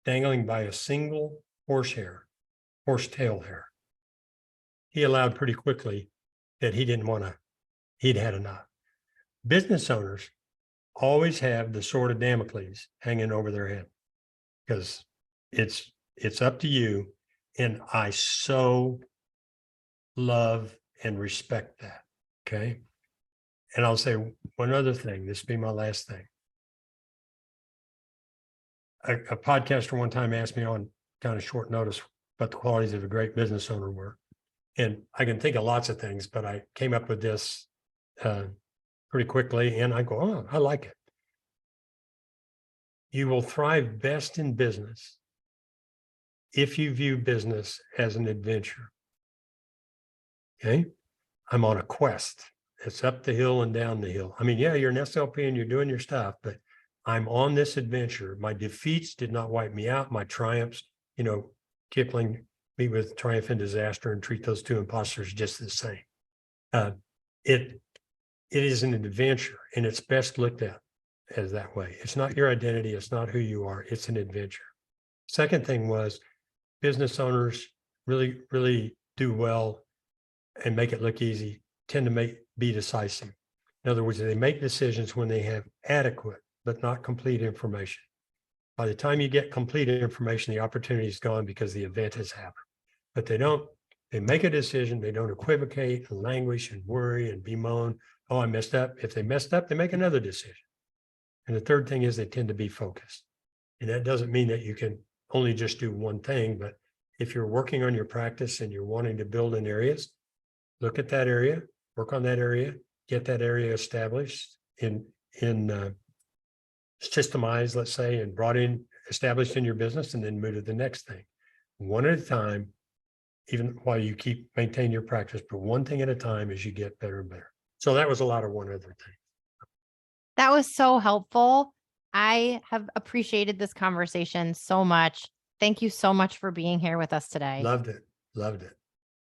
dangling by a single horsetail hair. He allowed pretty quickly that he'd had enough. Business owners always have the sword of Damocles hanging over their head because it's up to you. And I so love and respect that. Okay. And I'll say one other thing. This will be my last thing. A podcaster one time asked me on kind of short notice what the qualities of a great business owner were. And I can think of lots of things, but I came up with this pretty quickly. And I go, "Oh, I like it." You will thrive best in business if you view business as an adventure. Okay. I'm on a quest. It's up the hill and down the hill. I mean, yeah, you're an SLP and you're doing your stuff, but I'm on this adventure. My defeats did not wipe me out. My triumphs, Kipling, meet with triumph and disaster and treat those two imposters just the same. It is an adventure, and it's best looked at as that way. It's not your identity. It's not who you are. It's an adventure. Second thing was business owners really, really do well and make it look easy, tend to be decisive. In other words, they make decisions when they have adequate but not complete information. By the time you get complete information, the opportunity is gone because the event has happened. But they make a decision, they don't equivocate and languish and worry and bemoan. "Oh, I messed up." If they messed up, they make another decision. And the third thing is they tend to be focused. And that doesn't mean that you can only just do one thing, but if you're working on your practice and you're wanting to build in areas, look at that area, work on that area, get that area established in systemized, let's say, and established in your business, and then move to the next thing. One at a time, even while you maintain your practice, but one thing at a time as you get better and better. So that was a lot of one other thing. That was so helpful. I have appreciated this conversation so much. Thank you so much for being here with us today. Loved it.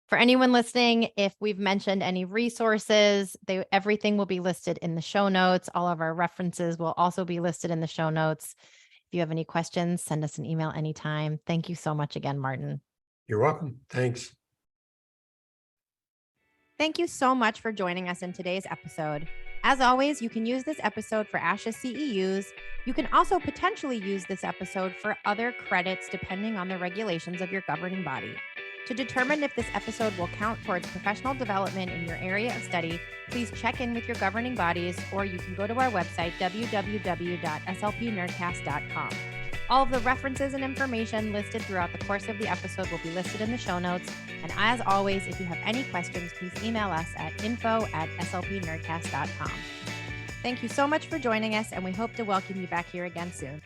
For anyone listening, if we've mentioned any resources, everything will be listed in the show notes. All of our references will also be listed in the show notes. If you have any questions, send us an email anytime. Thank you so much again, Martin. You're welcome. Thanks. Thank you so much for joining us in today's episode. As always, you can use this episode for ASHA CEUs. You can also potentially use this episode for other credits depending on the regulations of your governing body. To determine if this episode will count towards professional development in your area of study, please check in with your governing bodies, or you can go to our website, www.slpnerdcast.com. All of the references and information listed throughout the course of the episode will be listed in the show notes. And as always, if you have any questions, please email us at info@slpnerdcast.com. Thank you so much for joining us, and we hope to welcome you back here again soon.